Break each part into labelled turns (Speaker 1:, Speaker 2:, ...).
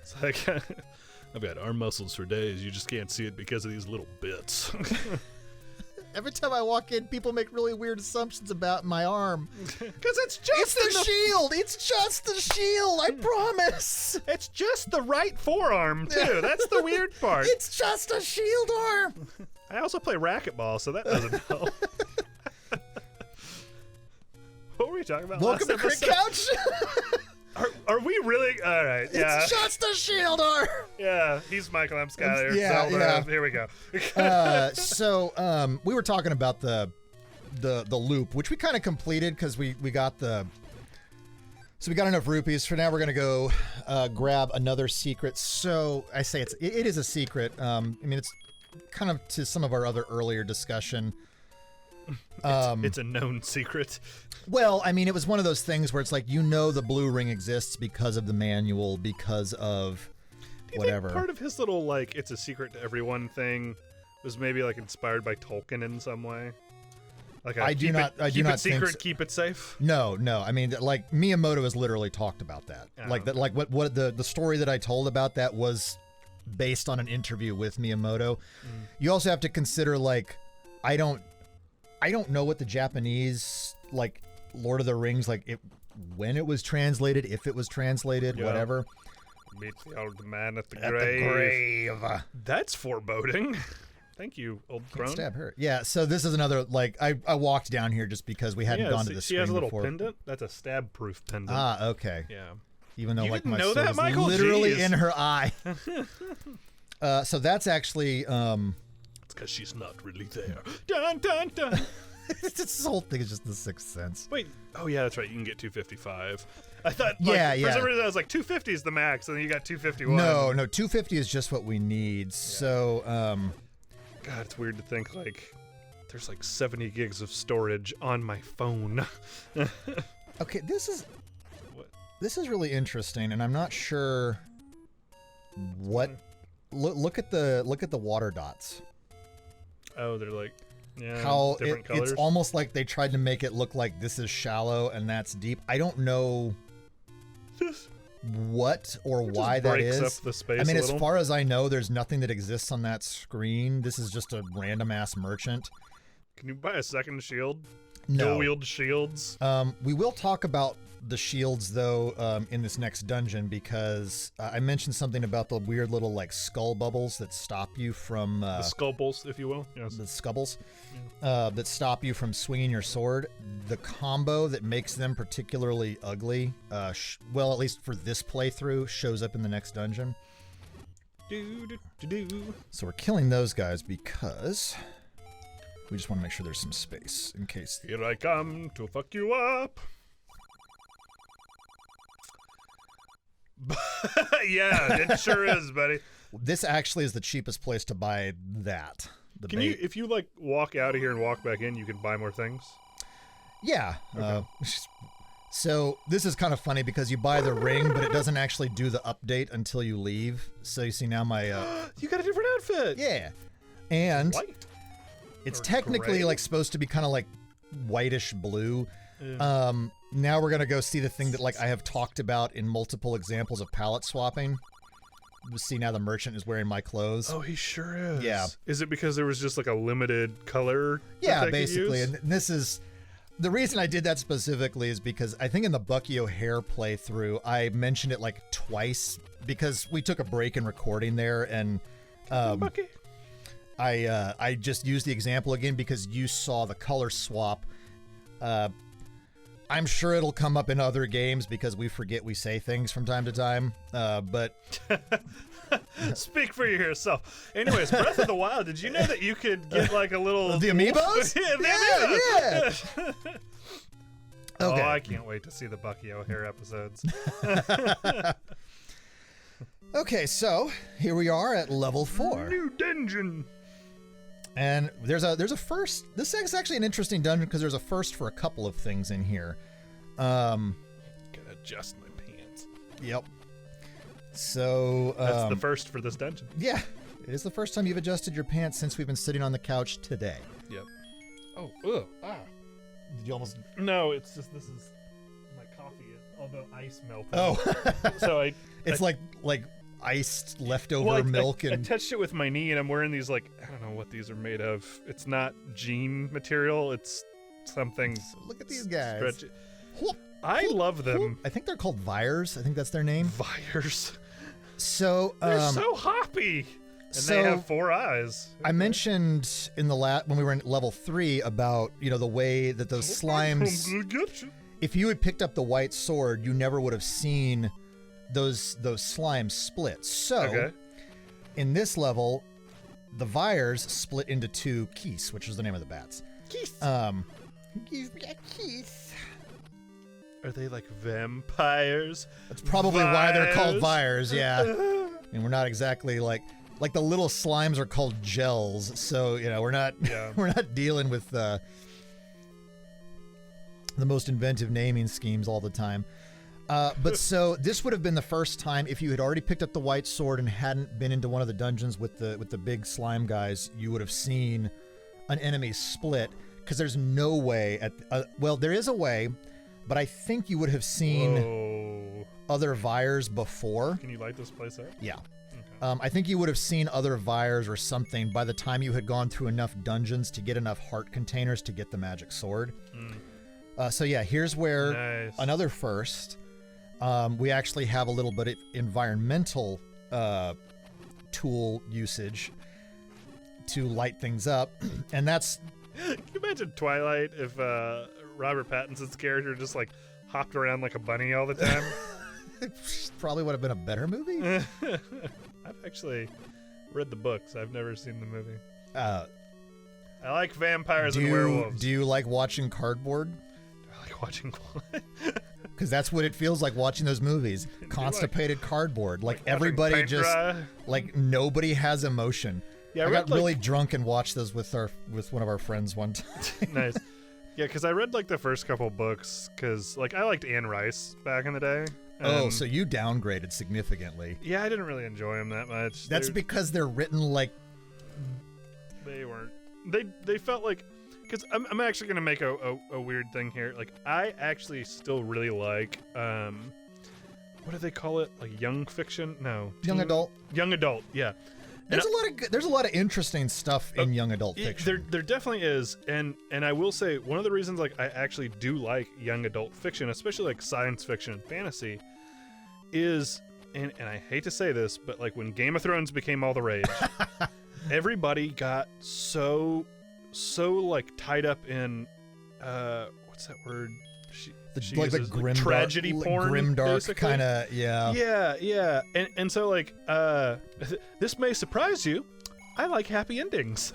Speaker 1: It's like, I've got arm muscles for days. You just can't see it because of these little bits.
Speaker 2: Every time I walk in, people make really weird assumptions about my arm.
Speaker 1: Because it's just
Speaker 2: the shield. It's just the shield. I promise.
Speaker 1: It's just the right forearm, too. That's the weird part.
Speaker 2: It's just a shield arm.
Speaker 1: I also play racquetball, so that doesn't help. What were we talking about
Speaker 2: Welcome to Crit Couch.
Speaker 1: Are we really? All right, yeah.
Speaker 2: It's just a shield arm.
Speaker 1: Yeah, he's Michael, I'm Skyler.
Speaker 2: Yeah,
Speaker 1: Zelda,
Speaker 2: yeah.
Speaker 1: Here we go.
Speaker 2: So we were talking about the loop, which we kind of completed because we got the. So we got enough rupees. For now, we're gonna go grab another secret. So I say it is a secret. I mean, it's kind of to some of our other earlier discussion.
Speaker 1: It's a known secret.
Speaker 2: Well, I mean, it was one of those things where it's like, the blue ring exists because of the manual, because of whatever.
Speaker 1: Think part of his little, like, it's a secret to everyone thing was maybe, like, inspired by Tolkien in some way? Like,
Speaker 2: I do not think
Speaker 1: secret,
Speaker 2: so.
Speaker 1: keep it safe?
Speaker 2: No. I mean, like, Miyamoto has literally talked about that.
Speaker 1: Oh.
Speaker 2: Like, that, like what the story that I told about that was based on an interview with Miyamoto. You also have to consider, like, I don't know what the Japanese, like, Lord of the Rings, like, when it was translated, if it was translated, whatever.
Speaker 1: Meet the old man at the grave. That's foreboding. Thank you, old crone.
Speaker 2: Stab her. Yeah, so this is another, like, I walked down here just because we hadn't gone to the screen
Speaker 1: She has a little
Speaker 2: before.
Speaker 1: pendant. That's a stab-proof pendant.
Speaker 2: Ah, okay.
Speaker 1: Yeah.
Speaker 2: Even though,
Speaker 1: You
Speaker 2: like,
Speaker 1: didn't
Speaker 2: my
Speaker 1: know
Speaker 2: sword
Speaker 1: that,
Speaker 2: is
Speaker 1: Michael?
Speaker 2: literally
Speaker 1: Jeez.
Speaker 2: in her eye. So that's actually,
Speaker 1: It's because she's not really there. Dun, dun, dun.
Speaker 2: this whole thing is just the Sixth Sense.
Speaker 1: Wait. Oh, yeah, that's right. You can get 255. I thought,
Speaker 2: Yeah.
Speaker 1: For some reason, I was like, 250 is the max, and then you got 251.
Speaker 2: No, 250 is just what we need. So,
Speaker 1: God, it's weird to think, like, there's like 70 gigs of storage on my phone.
Speaker 2: okay, this is
Speaker 1: What?
Speaker 2: really interesting, and I'm not sure what. Look at the water dots.
Speaker 1: Oh, they're like, yeah,
Speaker 2: How
Speaker 1: different colors.
Speaker 2: it's almost like they tried to make it look like this is shallow and that's deep. I don't know what or why that
Speaker 1: breaks
Speaker 2: is.
Speaker 1: up the space
Speaker 2: I mean,
Speaker 1: a
Speaker 2: as
Speaker 1: little.
Speaker 2: far as I know, there's nothing that exists on that screen. This is just a random ass merchant.
Speaker 1: Can you buy a second shield?
Speaker 2: No.
Speaker 1: Dual-wield shields?
Speaker 2: We will talk about the shields, though, in this next dungeon, because I mentioned something about the weird little, like, skull bubbles that stop you from...
Speaker 1: the skullbles, if you will. Yes.
Speaker 2: The scubbles that stop you from swinging your sword. The combo that makes them particularly ugly, well, at least for this playthrough, shows up in the next dungeon. So we're killing those guys because... we just want to make sure there's some space in case...
Speaker 1: Here I come to fuck you up. Yeah, it sure is, buddy.
Speaker 2: This actually is the cheapest place to buy that. The
Speaker 1: Can
Speaker 2: bait.
Speaker 1: you, if you like walk out of here and walk back in, you can buy more things?
Speaker 2: Yeah.
Speaker 1: Okay.
Speaker 2: So this is kind of funny because you buy the ring, but it doesn't actually do the update until you leave. So you see now my...
Speaker 1: You got a different outfit.
Speaker 2: yeah. And
Speaker 1: White.
Speaker 2: it's
Speaker 1: Or
Speaker 2: technically
Speaker 1: gray.
Speaker 2: like supposed to be kind of like whitish blue.
Speaker 1: Yeah.
Speaker 2: Now we're going to go see the thing that like I have talked about in multiple examples of palette swapping. See now the merchant is wearing my clothes.
Speaker 1: Oh, he sure is.
Speaker 2: Yeah.
Speaker 1: Is it because there was just like a limited color?
Speaker 2: Yeah,
Speaker 1: that they could
Speaker 2: basically.
Speaker 1: use?
Speaker 2: And this is the reason I did that specifically is because I think in the Bucky O'Hare playthrough, I mentioned it like twice because we took a break in recording there and
Speaker 1: Bucky.
Speaker 2: I just used the example again because you saw the color swap. I'm sure it'll come up in other games because we forget we say things from time to time. But
Speaker 1: Speak for yourself. Anyways, Breath of the Wild, did you know that you could get like a little...
Speaker 2: the amiibos?
Speaker 1: Yeah, the amiibos.
Speaker 2: Yeah.
Speaker 1: Oh,
Speaker 2: Okay.
Speaker 1: I can't wait to see the Bucky O'Hare episodes.
Speaker 2: Okay, so here we are at level 4.
Speaker 1: New dungeon.
Speaker 2: And there's a first. This is actually an interesting dungeon because there's a first for a couple of things in here.
Speaker 1: Gotta adjust my pants.
Speaker 2: Yep. So
Speaker 1: That's the first for this dungeon.
Speaker 2: yeah, it is the first time you've adjusted your pants since we've been sitting on the couch today.
Speaker 1: Yep. Oh, ugh, ah.
Speaker 2: Did you almost?
Speaker 1: No, it's just this is my coffee, although ice melted.
Speaker 2: Oh,
Speaker 1: So
Speaker 2: it's like iced leftover
Speaker 1: Well,
Speaker 2: milk
Speaker 1: I
Speaker 2: and
Speaker 1: touched it with my knee, and I'm wearing these, like, I don't know what these are made of. It's not jean material. It's something.
Speaker 2: Look at these guys.
Speaker 1: Stretchy. I love them.
Speaker 2: I think they're called Vyres. I think that's their name.
Speaker 1: Vyres.
Speaker 2: So
Speaker 1: They're so hoppy. And they have 4 eyes.
Speaker 2: I mentioned in the when we were in level 3 about, the way that those slimes, if you had picked up the white sword, you never would have seen those slimes split. So in this level, the Vyres split into 2 Keese, which is the name of the bats.
Speaker 1: Keese.
Speaker 2: Keese.
Speaker 1: Are they like vampires?
Speaker 2: That's probably why they're called Vyres, yeah. And we're not exactly like the little slimes are called gels, so we're not we're not dealing with the most inventive naming schemes all the time. But so this would have been the first time, if you had already picked up the white sword and hadn't been into one of the dungeons with the big slime guys, you would have seen an enemy split, because there's no way well, there is a way, but I think you would have seen other Vyres before.
Speaker 1: Can you light this place up?
Speaker 2: Yeah. Okay. I think you would have seen other Vyres or something by the time you had gone through enough dungeons to get enough heart containers to get the magic sword. So yeah, here's where another first. We actually have a little bit of environmental tool usage to light things up, and that's.
Speaker 1: Can you imagine Twilight if Robert Pattinson's character just like hopped around like a bunny all the time?
Speaker 2: Probably would have been a better movie.
Speaker 1: I've actually read the books. I've never seen the movie.
Speaker 2: I
Speaker 1: like vampires and werewolves.
Speaker 2: Do you like watching cardboard?
Speaker 1: Do I like watching what?
Speaker 2: Because that's what it feels like watching those movies. Constipated cardboard. Like everybody just like nobody has emotion. Yeah, I got really drunk and watched those with one of our friends one time.
Speaker 1: Nice. Yeah, because I read like the first couple books because like I liked Anne Rice back in the day.
Speaker 2: So you downgraded significantly.
Speaker 1: Yeah, I didn't really enjoy them that much.
Speaker 2: That's because they're written like.
Speaker 1: They weren't. They felt like. Because I'm actually gonna make a weird thing here. Like I actually still really like what do they call it? Like young fiction? No.
Speaker 2: Young adult.
Speaker 1: Young adult. Yeah.
Speaker 2: There's a lot of interesting stuff in young adult fiction.
Speaker 1: There definitely is, and I will say one of the reasons like I actually do like young adult fiction, especially like science fiction and fantasy, is and I hate to say this, but like when Game of Thrones became all the rage, everybody got so like tied up in what's that word? She
Speaker 2: like
Speaker 1: uses,
Speaker 2: the grim
Speaker 1: tragedy porn,
Speaker 2: grimdark kind of
Speaker 1: yeah and so like this may surprise you, I like happy endings.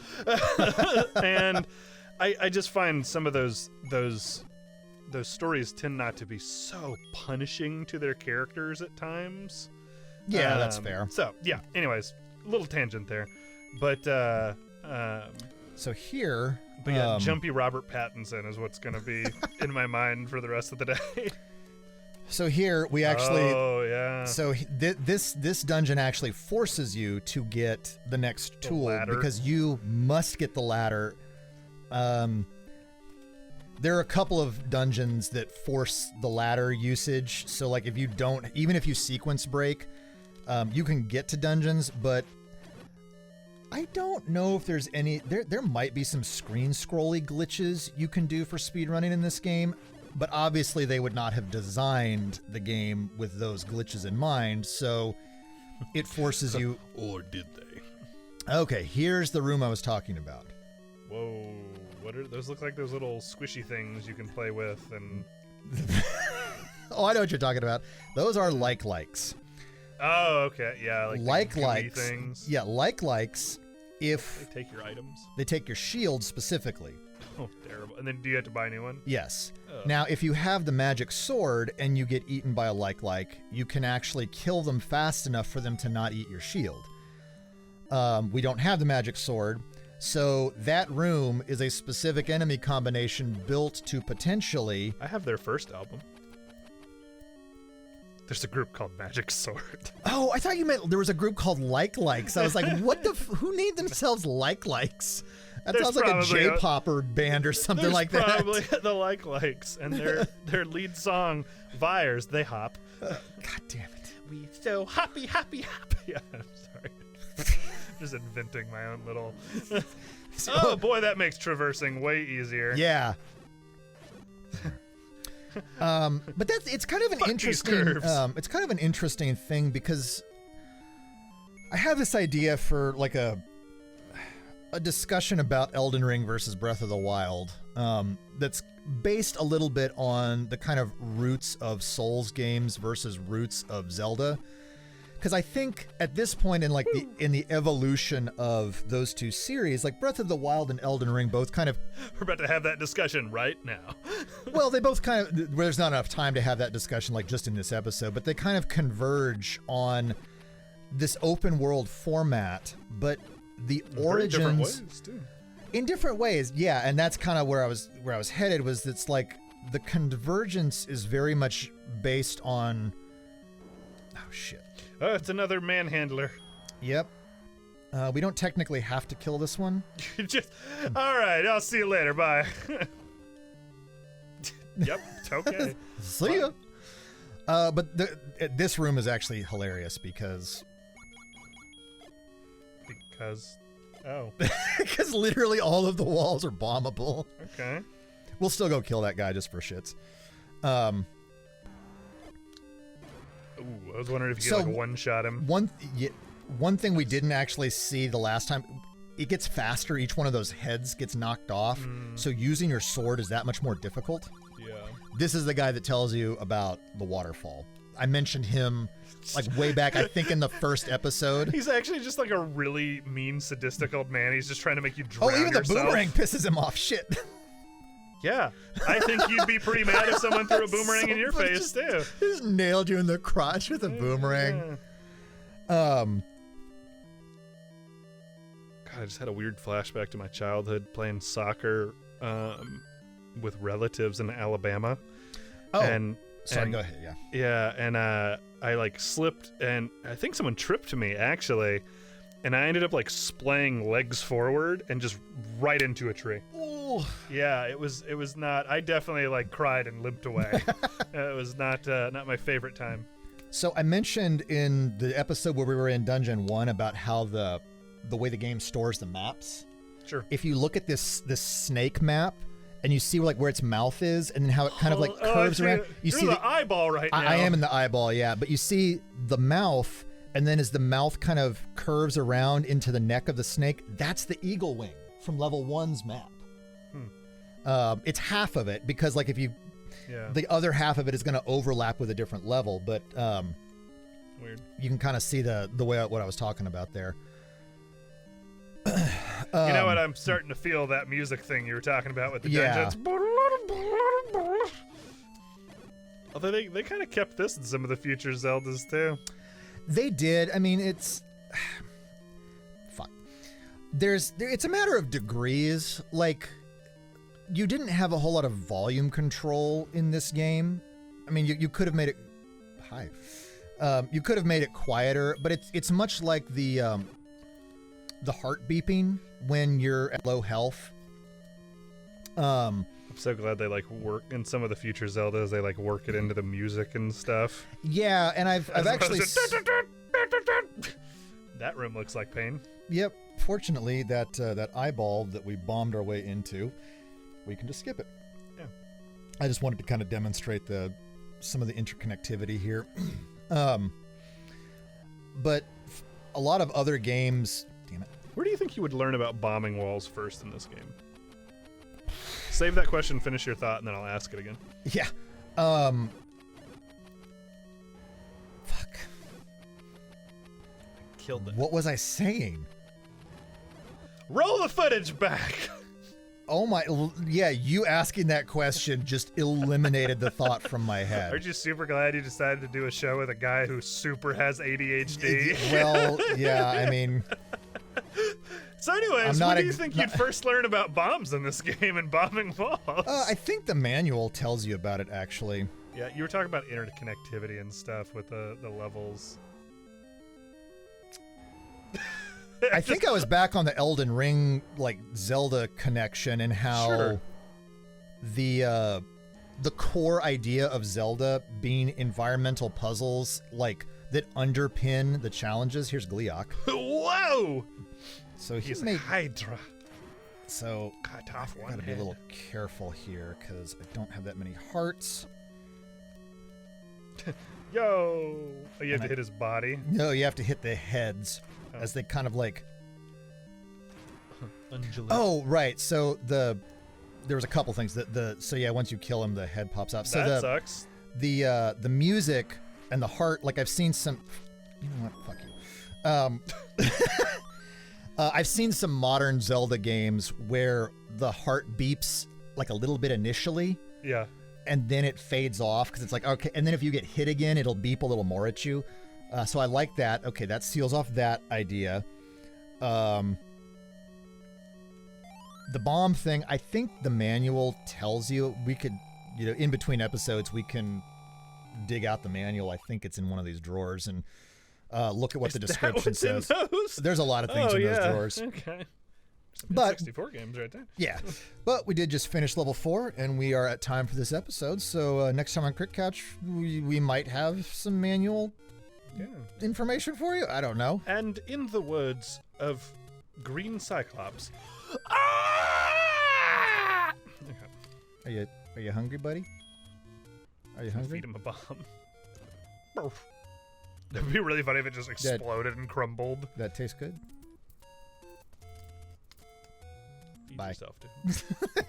Speaker 1: And I just find some of those stories tend not to be so punishing to their characters at times.
Speaker 2: Yeah, that's fair.
Speaker 1: So yeah, anyways, a little tangent there, but
Speaker 2: so here.
Speaker 1: But yeah, jumpy Robert Pattinson is what's going to be in my mind for the rest of the day.
Speaker 2: So here we actually.
Speaker 1: Oh yeah.
Speaker 2: So this dungeon actually forces you to get the next tool because you must get the ladder. There are a couple of dungeons that force the ladder usage. So like if you don't, even if you sequence break, you can get to dungeons, but. I don't know if there's any. There might be some screen scrolly glitches you can do for speedrunning in this game, but obviously they would not have designed the game with those glitches in mind, so it forces you.
Speaker 1: Or did they?
Speaker 2: Okay, here's the room I was talking about.
Speaker 1: Whoa, what are those? Look like those little squishy things you can play with, and.
Speaker 2: Oh, I know what you're talking about. Those are likes.
Speaker 1: Oh, okay, yeah, like
Speaker 2: likes
Speaker 1: things.
Speaker 2: Yeah, likes. If
Speaker 1: they take your items,
Speaker 2: they take your shield specifically.
Speaker 1: Oh, terrible! And then do you have to buy a new one?
Speaker 2: Yes. Oh. Now, if you have the magic sword and you get eaten by a like, you can actually kill them fast enough for them to not eat your shield. We don't have the magic sword, so that room is a specific enemy combination built to potentially.
Speaker 1: I have their first album. There's a group called Magic Sword.
Speaker 2: Oh, I thought you meant there was a group called Likes. I was like, what the? Who named themselves Likes? That sounds like a J-popper band or something like that.
Speaker 1: Probably the Likes, and their lead song, Vyres, they hop.
Speaker 2: God damn it.
Speaker 1: we so happy. I'm sorry. Just inventing my own little. Oh boy, that makes traversing way easier.
Speaker 2: Yeah. But it's kind of an interesting it's kind of an interesting thing because I have this idea for like a discussion about Elden Ring versus Breath of the Wild that's based a little bit on the kind of roots of Souls games versus roots of Zelda. Because I think at this point in like the evolution of those two series, like Breath of the Wild and Elden Ring both kind of...
Speaker 1: We're about to have that discussion right now.
Speaker 2: Well, they both kind of... There's not enough time to have that discussion like just in this episode, but they kind of converge on this open world format, but the origins...
Speaker 1: Different ways, too.
Speaker 2: In different ways, yeah, and that's kind of where I was headed, was it's like the convergence is very much based on... Oh, shit.
Speaker 1: Oh, it's another manhandler.
Speaker 2: Yep. We don't technically have to kill this one.
Speaker 1: All right, I'll see you later. Bye. Yep, it's okay.
Speaker 2: See ya. But this room is actually hilarious because...
Speaker 1: Oh.
Speaker 2: Because literally all of the walls are bombable.
Speaker 1: Okay.
Speaker 2: We'll still go kill that guy just for shits.
Speaker 1: Ooh, I was wondering if you could like one-shot him.
Speaker 2: One thing we didn't actually see the last time, it gets faster. Each one of those heads gets knocked off. So using your sword is that much more difficult.
Speaker 1: Yeah.
Speaker 2: This is the guy that tells you about the waterfall. I mentioned him like way back, I think in the first episode.
Speaker 1: He's actually just like a really mean, sadistic old man. He's just trying to make you drown
Speaker 2: even
Speaker 1: yourself.
Speaker 2: The boomerang pisses him off. Shit.
Speaker 1: Yeah, I think you'd be pretty mad if someone threw a boomerang in your face too.
Speaker 2: Just nailed you in the crotch with a boomerang.
Speaker 1: God, I just had a weird flashback to my childhood playing soccer with relatives in Alabama.
Speaker 2: Oh,
Speaker 1: and
Speaker 2: sorry, go ahead. Yeah.
Speaker 1: Yeah, and I like slipped, and I think someone tripped me actually, and I ended up like splaying legs forward and just right into a tree.
Speaker 2: Ooh.
Speaker 1: Yeah, it was not. I definitely like cried and limped away. It was not my favorite time.
Speaker 2: So I mentioned in the episode where we were in Dungeon 1 about how the way the game stores the maps.
Speaker 1: Sure.
Speaker 2: If you look at this snake map and you see like where its mouth is and then how it kind of like curves around.
Speaker 1: You're see the eyeball right now.
Speaker 2: I am in the eyeball, yeah. But you see the mouth, and then as the mouth kind of curves around into the neck of the snake, that's the eagle wing from level 1's map. It's half of it because like if you... Yeah. The other half of it is going to overlap with a different level, but
Speaker 1: weird.
Speaker 2: You can kind of see the way what I was talking about there.
Speaker 1: You know what? I'm starting to feel that music thing you were talking about with the dungeons. Although they kind of kept this in some of the future Zeldas too.
Speaker 2: They did. I mean, it's fuck. It's a matter of degrees. Like, you didn't have a whole lot of volume control in this game. I mean, you could have made it you could have made it quieter, but it's much like the heart beeping when you're at low health.
Speaker 1: I'm so glad they like work in some of the future Zeldas. They like work it into the music and stuff.
Speaker 2: Yeah, and I've actually
Speaker 1: that room looks like pain.
Speaker 2: Yep. Fortunately, that eyeball that we bombed our way into, we can just skip it.
Speaker 1: Yeah.
Speaker 2: I just wanted to kind of demonstrate some of the interconnectivity here. But a lot of other games. Damn it.
Speaker 1: Where do you think you would learn about bombing walls first in this game? Save that question, finish your thought, and then I'll ask it again.
Speaker 2: Yeah. Fuck.
Speaker 1: Killed it.
Speaker 2: What was I saying?
Speaker 1: Roll the footage back!
Speaker 2: Oh my, yeah, you asking that question just eliminated the thought from my head.
Speaker 1: Aren't you super glad you decided to do a show with a guy who super has ADHD?
Speaker 2: Well, yeah, I mean...
Speaker 1: So anyways, what do you think you'd first learn about bombs in this game and bombing walls?
Speaker 2: I think the manual tells you about it, actually.
Speaker 1: Yeah, you were talking about interconnectivity and stuff with the levels.
Speaker 2: I think I was back on the Elden Ring, like, Zelda connection and how the core idea of Zelda being environmental puzzles, like, that underpin the challenges. Here's Gleeok.
Speaker 1: Whoa!
Speaker 2: So
Speaker 1: He's
Speaker 2: may.
Speaker 1: a Hydra.
Speaker 2: So
Speaker 1: Cut off
Speaker 2: I
Speaker 1: one
Speaker 2: gotta be a
Speaker 1: head.
Speaker 2: little careful here because I don't have that many hearts.
Speaker 1: Yo! Oh, you have
Speaker 2: And
Speaker 1: to hit his body.
Speaker 2: No, you have to hit the heads
Speaker 1: Oh.
Speaker 2: as they kind of like.
Speaker 1: Undulate.
Speaker 2: Oh, right. So there was a couple things so yeah, once you kill him, the head pops up. So
Speaker 1: that sucks.
Speaker 2: the music and the heart, like I've seen some. You know what? Fuck you. I've seen some modern Zelda games where the heart beeps like a little bit initially,
Speaker 1: Yeah.
Speaker 2: and then it fades off because it's like, okay, and then if you get hit again, it'll beep a little more at you. So I like that. Okay, that seals off that idea. The bomb thing, I think the manual tells you. We could, in between episodes, we can dig out the manual. I think it's in one of these drawers and look at what the description says.
Speaker 1: Those?
Speaker 2: There's a lot of things in those drawers.
Speaker 1: Okay.
Speaker 2: But
Speaker 1: 64 games right there.
Speaker 2: yeah, but we did just finish level 4, and we are at time for this episode. So next time on Crit Couch, we might have some manual
Speaker 1: Yeah.
Speaker 2: information for you. I don't know.
Speaker 1: And in the words of Green Cyclops. Okay.
Speaker 2: Are you hungry, buddy? Are you hungry?
Speaker 1: Feed him a bomb. It'd be really funny if it just exploded and crumbled.
Speaker 2: That tastes good.
Speaker 1: Feed
Speaker 2: Bye.
Speaker 1: yourself, dude.